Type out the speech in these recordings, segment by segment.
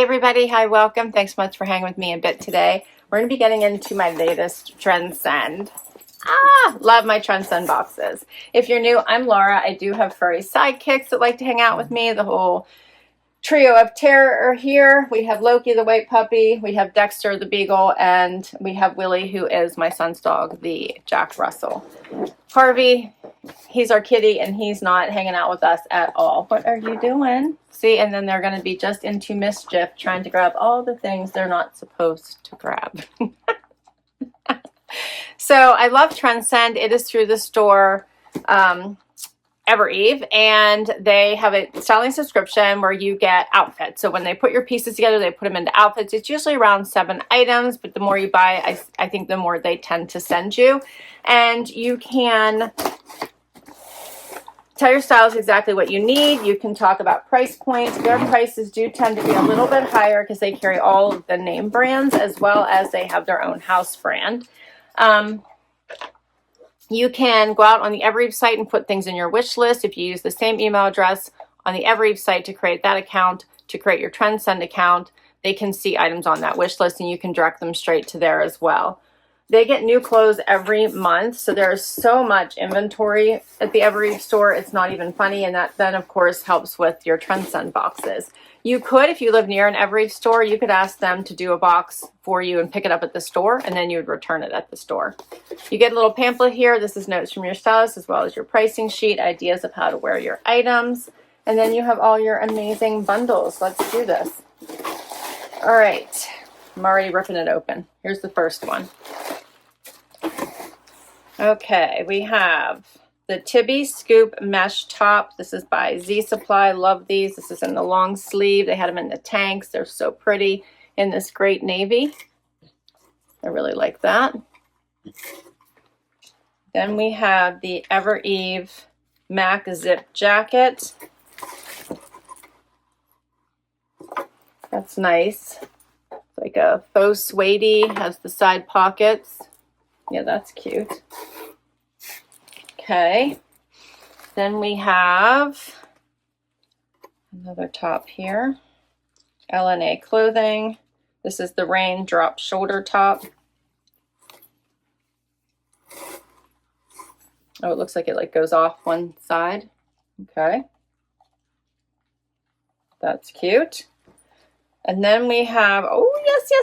everybody, hi, welcome. Thanks so much for hanging with me a bit today. We're going to be getting into my latest Trendsend. Love my Trendsend boxes. If you're new, I'm Laura. I do have furry sidekicks that like to hang out with me. The whole trio of terror are here. We have Loki, the white puppy. We have Dexter, the beagle. And we have Willie, who is my son's dog, the Jack Russell. Harvey, he's our kitty, and he's not hanging out with us at all. What are you doing? See, and then they're going to be just into mischief, trying to grab all the things they're not supposed to grab. So I love Trendsend. It is through the store Eve, and they have a styling subscription where you get outfits. So when they put your pieces together, they put them into outfits. It's usually around 7 items, but the more you buy, I think the more they tend to send you. And you can tell your stylist exactly what you need. You can talk about price points. Their prices do tend to be a little bit higher because they carry all of the name brands as well as they have their own house brand. You can go out on the Eve site and put things in your wish list. If you use the same email address on the Eve site to create that account, to create your Trendsend account, they can see items on that wish list and you can direct them straight to there as well. They get new clothes every month, so there's so much inventory at the Eve store, it's not even funny, and that then of course helps with your Trendsend boxes. You could, if you live near an Eve store, you could ask them to do a box for you and pick it up at the store, and then you would return it at the store. You get a little pamphlet here. This is notes from your stylist as well as your pricing sheet, ideas of how to wear your items, and then you have all your amazing bundles. Let's do this. All right, I'm already ripping it open. Here's the first one. Okay, we have the Tibi Scoop Mesh Top. This is by Z Supply. Love these. This is in the long sleeve. They had them in the tanks. They're so pretty in this great navy. I really like that. Then we have the Eve Mac Zip Jacket. That's nice. It's like a faux suede, has the side pockets. Yeah, that's cute. Okay, then we have another top here, LNA clothing. This is the rain drop shoulder top. Oh, it looks like it goes off one side. Okay, that's cute. And then we have, oh,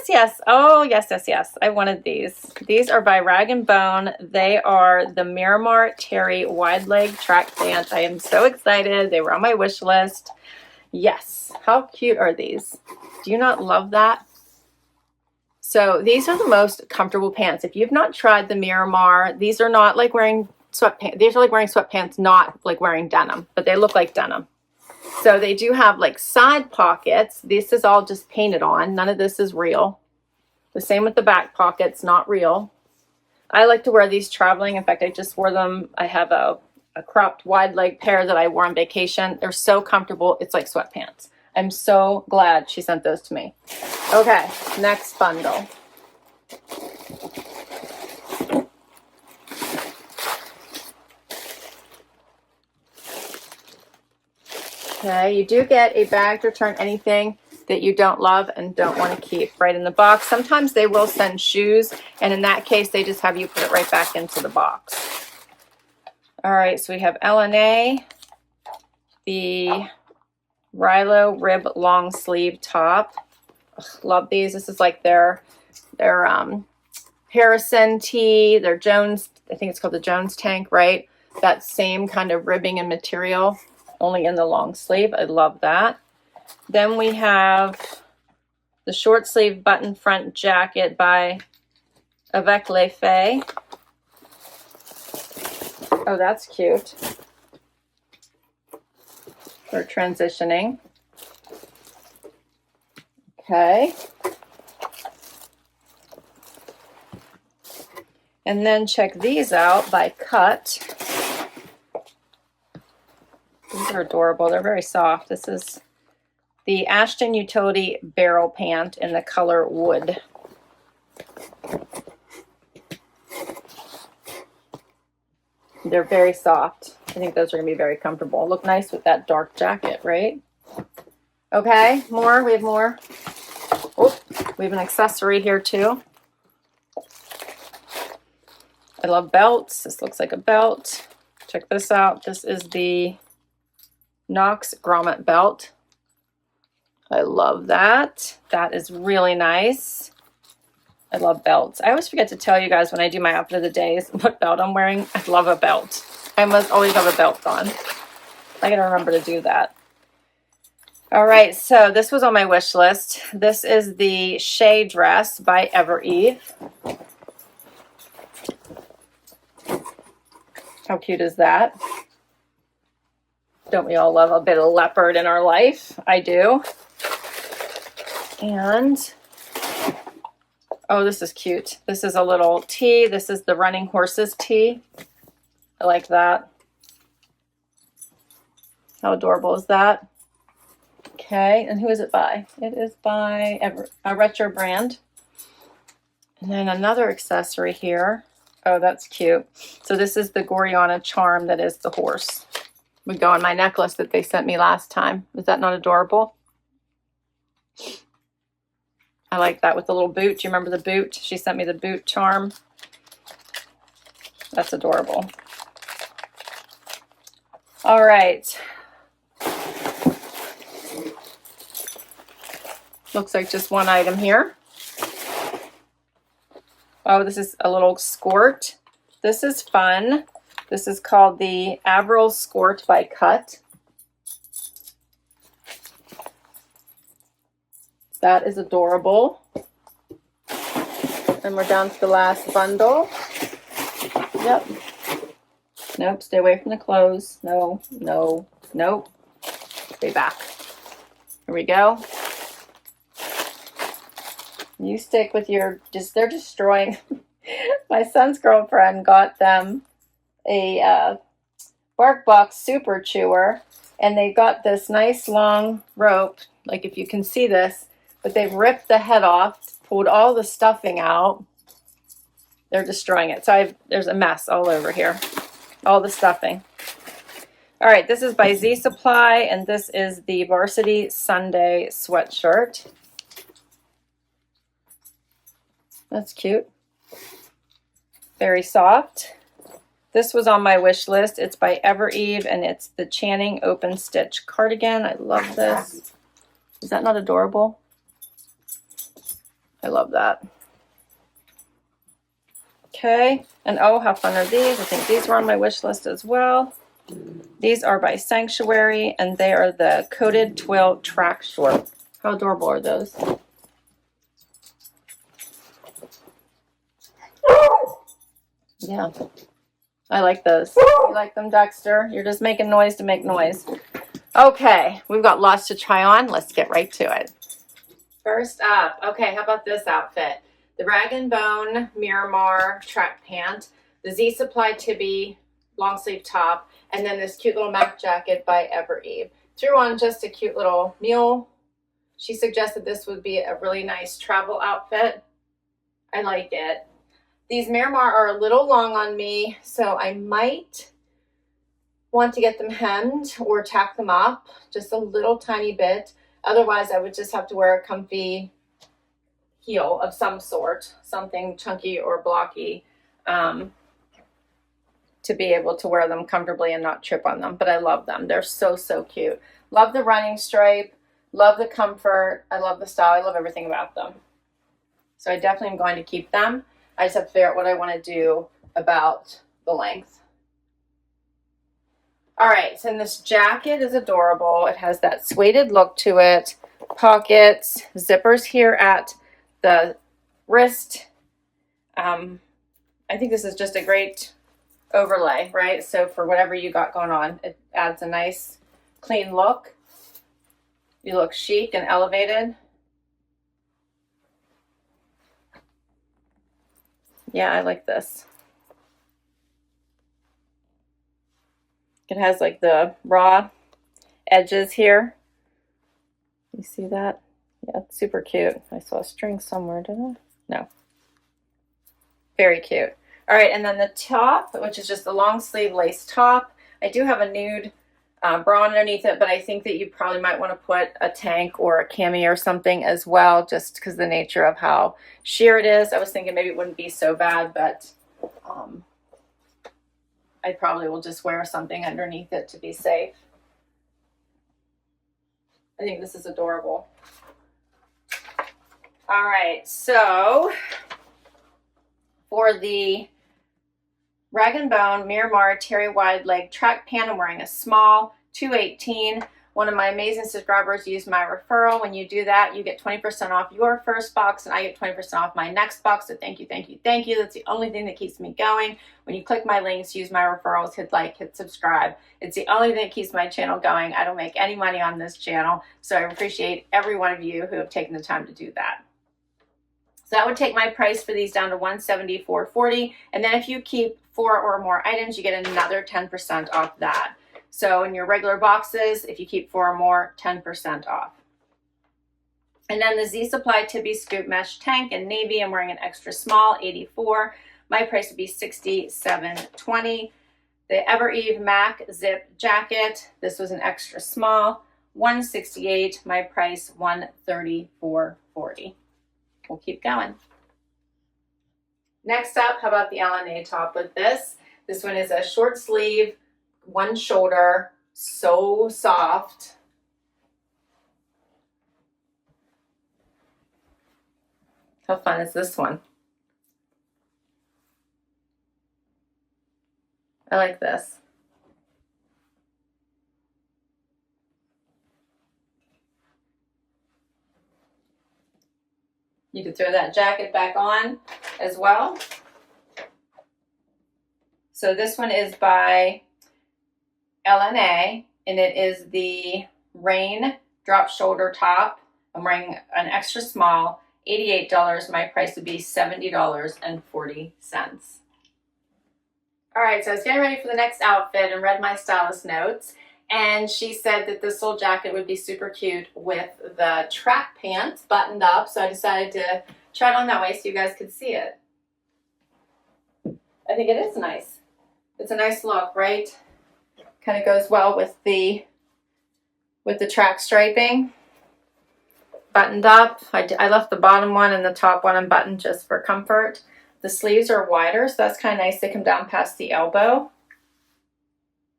yes. Oh, yes. I wanted these. These are by Rag & Bone. They are the Miramar Terry wide leg track pants. I am so excited. They were on my wish list. Yes. How cute are these? Do you not love that? So these are the most comfortable pants. If you've not tried the Miramar, these are not like wearing sweatpants. These are like wearing sweatpants, not like wearing denim, but they look like denim. So they do have like side pockets. This is all just painted on. None of this is real. The same with the back pockets, not real. I like to wear these traveling. In fact, I just wore them. I have a cropped wide leg pair that I wore on vacation. They're so comfortable. It's like sweatpants. I'm so glad she sent those to me. Okay, next bundle. Okay, you do get a bag to return anything that you don't love and don't want to keep right in the box. Sometimes they will send shoes, and in that case, they just have you put it right back into the box. All right, so we have LNA, the Rilo Rib long sleeve top. Ugh, love these. This is like their Harrison tee, their Jones, I think it's called the Jones tank, right? That same kind of ribbing and material, only in the long sleeve. I love that. Then we have the short sleeve button front jacket by Avec Les Faits. Oh, that's cute. For transitioning. Okay. And then check these out by Cut. These are adorable. They're very soft. This is the Ashton Utility Barrel Pant in the color Wood. They're very soft. I think those are going to be very comfortable. Look nice with that dark jacket, right? Okay, more. We have more. We have an accessory here too. I love belts. This looks like a belt. Check this out. This is the Knox grommet belt. I love that. That is really nice. I love belts. I always forget to tell you guys when I do my outfit of the days what belt I'm wearing. I love a belt. I must always have a belt on. I gotta remember to do that. All right, so this was on my wish list. This is the Shea dress by Eve. How cute is that? Don't we all love a bit of leopard in our life? I do. And, oh, this is cute. This is a little tee. This is the Running Horses tee. I like that. How adorable is that? Okay, and who is it by? It is by a retro brand. And then another accessory here. Oh, that's cute. So this is the Goriana charm that is the horse. Would go on my necklace that they sent me last time. Is that not adorable? I like that with the little boot. Do you remember the boot? She sent me the boot charm. That's adorable. All right. Looks like just one item here. Oh, this is a little skirt. This is fun. This is called the Avril Skirt by Cut. That is adorable. And we're down to the last bundle. Yep. Nope, stay away from the clothes. No, no, nope. Stay back. Here we go. You stick with your, they're destroying. My son's girlfriend got them a Bark Box Super Chewer, and they got this nice long rope, like if you can see this, but they've ripped the head off, pulled all the stuffing out. They're destroying it. So there's a mess all over here, all the stuffing. All right, this is by Z Supply, and this is the Varsity Sunday sweatshirt. That's cute. Very soft. This was on my wish list. It's by Eve, and it's the Channing Open Stitch cardigan. I love this. Is that not adorable? I love that. Okay, and oh, how fun are these? I think these were on my wish list as well. These are by Sanctuary, and they are the coated twill track short. How adorable are those? Yeah, I like those. You like them, Dexter? You're just making noise to make noise. Okay, we've got lots to try on. Let's get right to it. First up, okay, how about this outfit? The Rag & Bone Miramar track pant, the Z Supply Tibby long sleeve top, and then this cute little Mac jacket by Eve. Threw on just a cute little mule. She suggested this would be a really nice travel outfit. I like it. These Miramar are a little long on me, so I might want to get them hemmed or tack them up just a little tiny bit. Otherwise, I would just have to wear a comfy heel of some sort, something chunky or blocky, to be able to wear them comfortably and not trip on them. But I love them. They're so, so cute. Love the running stripe. Love the comfort. I love the style. I love everything about them. So I definitely am going to keep them. I just have to figure out what I want to do about the length. All right, so this jacket is adorable. It has that suede look to it. Pockets, zippers here at the wrist. I think this is just a great overlay, right? So for whatever you got going on, it adds a nice clean look. You look chic and elevated. Yeah, I like this. It has like the raw edges here. You see that? Yeah, it's super cute. I saw a string somewhere, did I? No. Very cute. All right, and then the top, which is just a long sleeve lace top. I do have a nude bra underneath it, but I think that you probably might want to put a tank or a cami or something as well, just because the nature of how sheer it is. I was thinking maybe it wouldn't be so bad, but I probably will just wear something underneath it to be safe. I think this is adorable. All right, so for the Rag & Bone Miramar Terry Wide Leg Track Pant, I'm wearing a small, $2.18. One of my amazing subscribers used my referral. When you do that, you get 20% off your first box, and I get 20% off my next box. So thank you, thank you, thank you. That's the only thing that keeps me going. When you click my links, use my referrals, hit like, hit subscribe. It's the only thing that keeps my channel going. I don't make any money on this channel, so I appreciate every one of you who have taken the time to do that. So that would take my price for these down to $174.40. And then if you keep 4 or more items, you get another 10% off that. So in your regular boxes, if you keep 4 or more, 10% off. And then the Z Supply Tibby Scoop Mesh Tank in navy, I'm wearing an extra small, 84. My price would be $67.20. The Ever Eve Mac Zip Jacket, this was an extra small, $168. My price, $134.40. We'll keep going. Next up, how about the LNA top with this? This one is a short sleeve, one shoulder, so soft. How fun is this one? I like this. You could throw that jacket back on as well. So this one is by LNA, and it is the Rain Drop Shoulder Top. I'm wearing an extra small, $88. My price would be $70.40. All right, so I was getting ready for the next outfit and read my stylist notes, and she said that this little jacket would be super cute with the track pants buttoned up, so I decided to try it on that way so you guys could see it. I think it is nice. It's a nice look, right? Kind of goes well with the track striping. Buttoned up. I left the bottom one and the top one unbuttoned just for comfort. The sleeves are wider, so that's kind of nice. They come down past the elbow.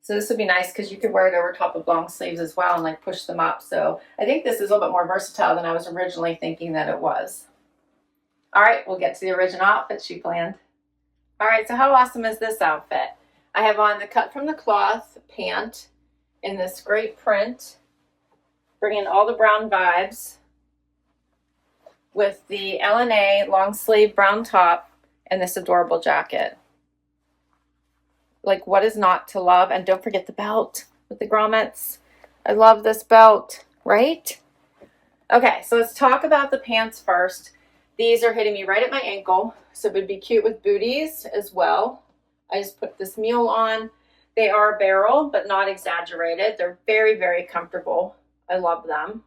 So this would be nice because you could wear it over top of long sleeves as well and like push them up. So I think this is a little bit more versatile than I was originally thinking that it was. All right, we'll get to the original outfit she planned. All right, so how awesome is this outfit? I have on the cut from the cloth pant in this great print, bringing all the brown vibes with the LNA long sleeve brown top and this adorable jacket. Like, what is not to love? And don't forget the belt with the grommets. I love this belt, right? Okay, so let's talk about the pants first. These are hitting me right at my ankle, so it would be cute with booties as well. I just put this mule on. They are barrel, but not exaggerated. They're very, very comfortable. I love them.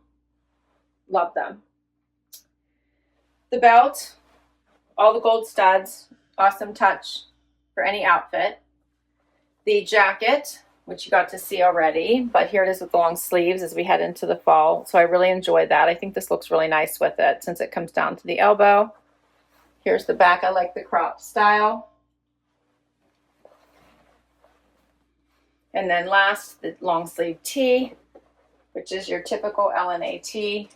Love them. The belt, all the gold studs, awesome touch for any outfit. The jacket, which you got to see already, but here it is with the long sleeves as we head into the fall. So I really enjoyed that. I think this looks really nice with it since it comes down to the elbow. Here's the back. I like the crop style. And then last, the long sleeve tee, which is your typical LNA tee.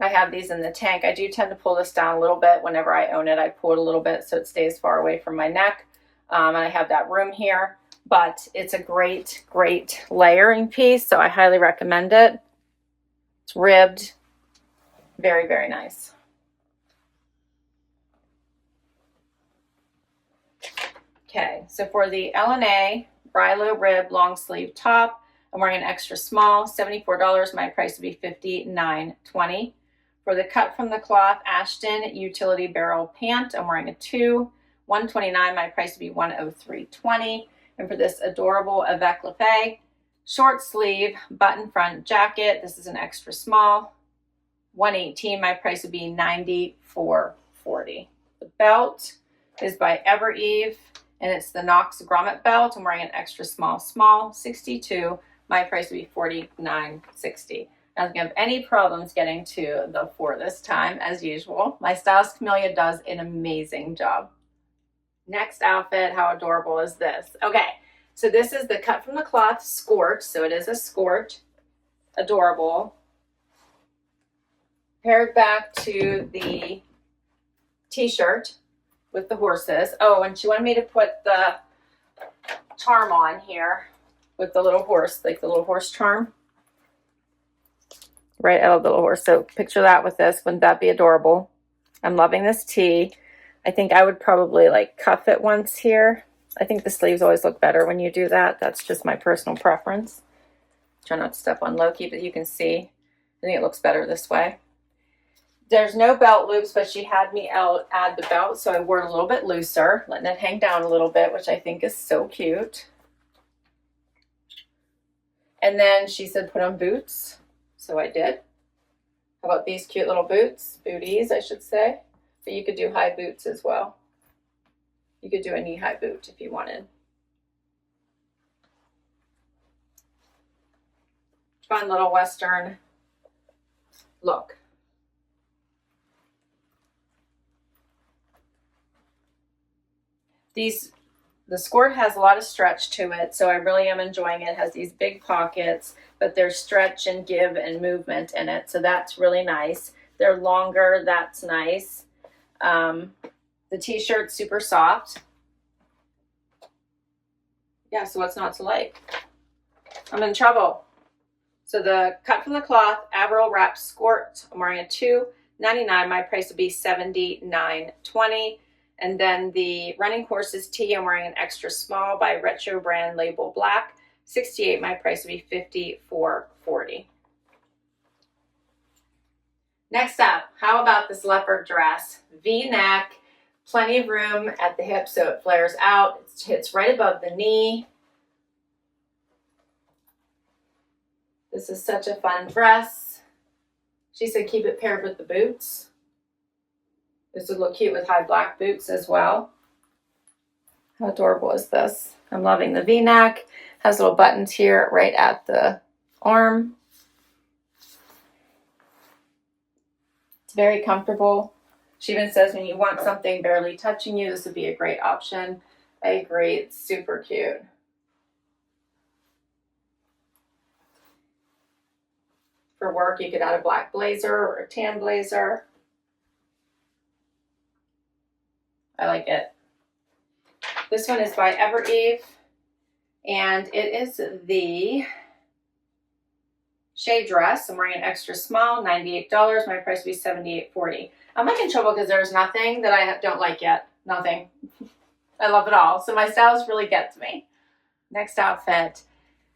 I have these in the tank. I do tend to pull this down a little bit whenever I own it. I pull it a little bit so it stays far away from my neck. And I have that room here, but it's a great, great layering piece, so I highly recommend it. It's ribbed. Very, very nice. Okay, so for the LNA Brilo Rib long sleeve top, I'm wearing an extra small, $74. My price would be $59.20. For the cut from the cloth Ashton Utility Barrel Pant, I'm wearing a 2, $129. My price would be $103.20. And for this adorable Avec Lefay short sleeve button front jacket, this is an extra small, $118. My price would be $94.40. The belt is by Ever Eve, and it's the Knox grommet belt. I'm wearing an extra small, $62. My price would be $49.60. I don't think I have any problems getting to the 4 this time, as usual. My stylist Camellia does an amazing job. Next outfit, how adorable is this? Okay, so this is the cut from the cloth skirt. So it is a skirt, adorable. Paired back to the t-shirt with the horses. Oh, and she wanted me to put the charm on here with the little horse, like the little horse charm. Right, I love the little horse. So picture that with this. Wouldn't that be adorable? I'm loving this tee. I think I would probably like cuff it once here. I think the sleeves always look better when you do that. That's just my personal preference. Try not to step on Loki, but you can see. I think it looks better this way. There's no belt loops, but she had me add the belt, so I wore it a little bit looser, letting it hang down a little bit, which I think is so cute. And then she said put on boots, so I did. How about these cute little boots? Booties, I should say. But you could do high boots as well. You could do a knee-high boot if you wanted. Fun little Western look. The skirt has a lot of stretch to it, so I really am enjoying it. It has these big pockets, but there's stretch and give and movement in it, so that's really nice. They're longer, that's nice. The t-shirt's super soft. Yeah, so what's not to like? I'm in trouble. So the cut from the cloth Avril wrap skirt, I'm wearing a $2.99. My price would be $79.20. And then the running horses tee, I'm wearing an extra small by Retro Brand Label Black, $68. My price would be $54.40. Next up, how about this leopard dress? V-neck, plenty of room at the hip so it flares out. It hits right above the knee. This is such a fun dress. She said keep it paired with the boots. This would look cute with high black boots as well. How adorable is this? I'm loving the V-neck. Has little buttons here right at the arm. It's very comfortable. She even says when you want something barely touching you, this would be a great option. I agree. It's super cute. For work, you could add a black blazer or a tan blazer. I like it. This one is by Eve, and it is the shade dress. I'm wearing an extra small, $98. My price would be $78.40. I'm like in trouble because there's nothing that I don't like yet. Nothing. I love it all. So my stylist really gets me. Next outfit.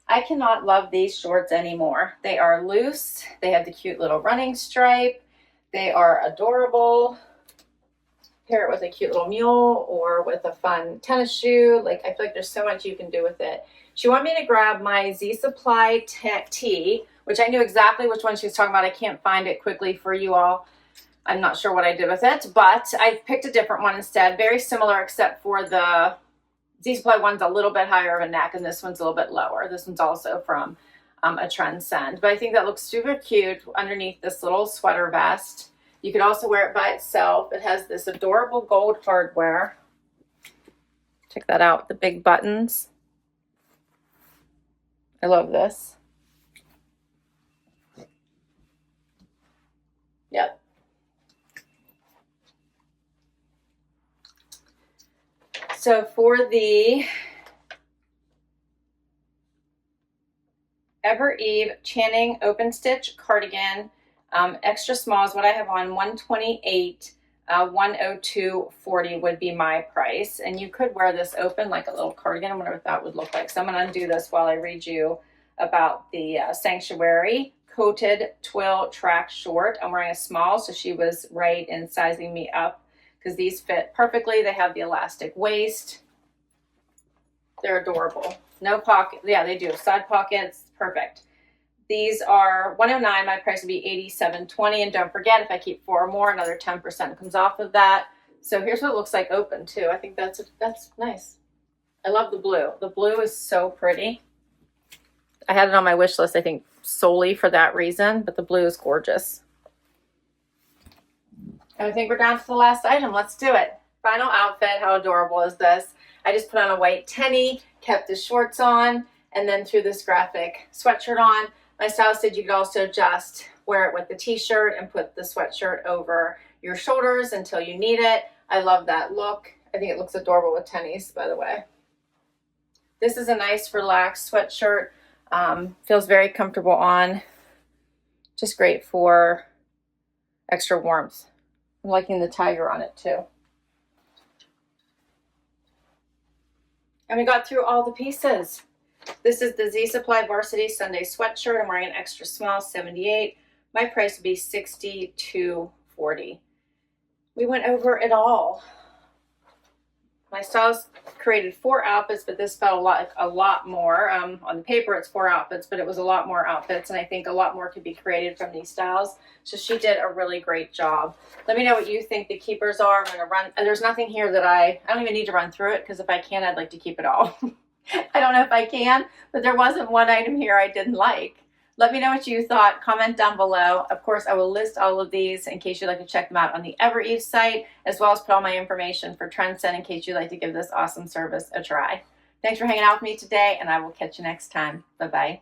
I cannot love these shorts anymore. They are loose. They have the cute little running stripe. They are adorable. Pair it with a cute little mule or with a fun tennis shoe. Like, I feel like there's so much you can do with it. She wanted me to grab my Z Supply tee, which I knew exactly which one she was talking about. I can't find it quickly for you all. I'm not sure what I did with it, but I picked a different one instead. Very similar, except for the Z Supply one's a little bit higher of a neck, and this one's a little bit lower. This one's also from a Trendsend. But I think that looks super cute underneath this little sweater vest. You could also wear it by itself. It has this adorable gold hardware. Check that out, the big buttons. I love this. Yep. So for the Eve Channing open stitch cardigan, extra small is what I have on, 128, 102.40 would be my price. And you could wear this open like a little cardigan. I wonder what that would look like. So I'm going to undo this while I read you about the Sanctuary coated twill track short. I'm wearing a small, so she was right in sizing me up because these fit perfectly. They have the elastic waist. They're adorable. No pocket. Yeah, they do. Side pockets. Perfect. These are $109. My price would be $87.20. And don't forget, if I keep 4 or more, another 10% comes off of that. So here's what it looks like open too. I think that's nice. I love the blue. The blue is so pretty. I had it on my wish list, I think, solely for that reason, but the blue is gorgeous. And I think we're down to the last item. Let's do it. Final outfit. How adorable is this? I just put on a white tenny, kept the shorts on, and then threw this graphic sweatshirt on. My stylist said you could also just wear it with the t-shirt and put the sweatshirt over your shoulders until you need it. I love that look. I think it looks adorable with tennies, by the way. This is a nice relaxed sweatshirt. Feels very comfortable on. Just great for extra warmth. I'm liking the tiger on it too. And we got through all the pieces. This is the Z Supply Varsity Sunday sweatshirt. I'm wearing an extra small, 78. My price would be $62.40. We went over it all. My stylist created 4 outfits, but this felt a lot more. On the paper, it's 4 outfits, but it was a lot more outfits, and I think a lot more could be created from these styles. So she did a really great job. Let me know what you think the keepers are. I'm going to run. There's nothing here that I don't even need to run through it, because if I can, I'd like to keep it all. I don't know if I can, but there wasn't one item here I didn't like. Let me know what you thought. Comment down below. Of course, I will list all of these in case you'd like to check them out on the Evereve site, as well as put all my information for Trendsend in case you'd like to give this awesome service a try. Thanks for hanging out with me today, and I will catch you next time. Bye-bye.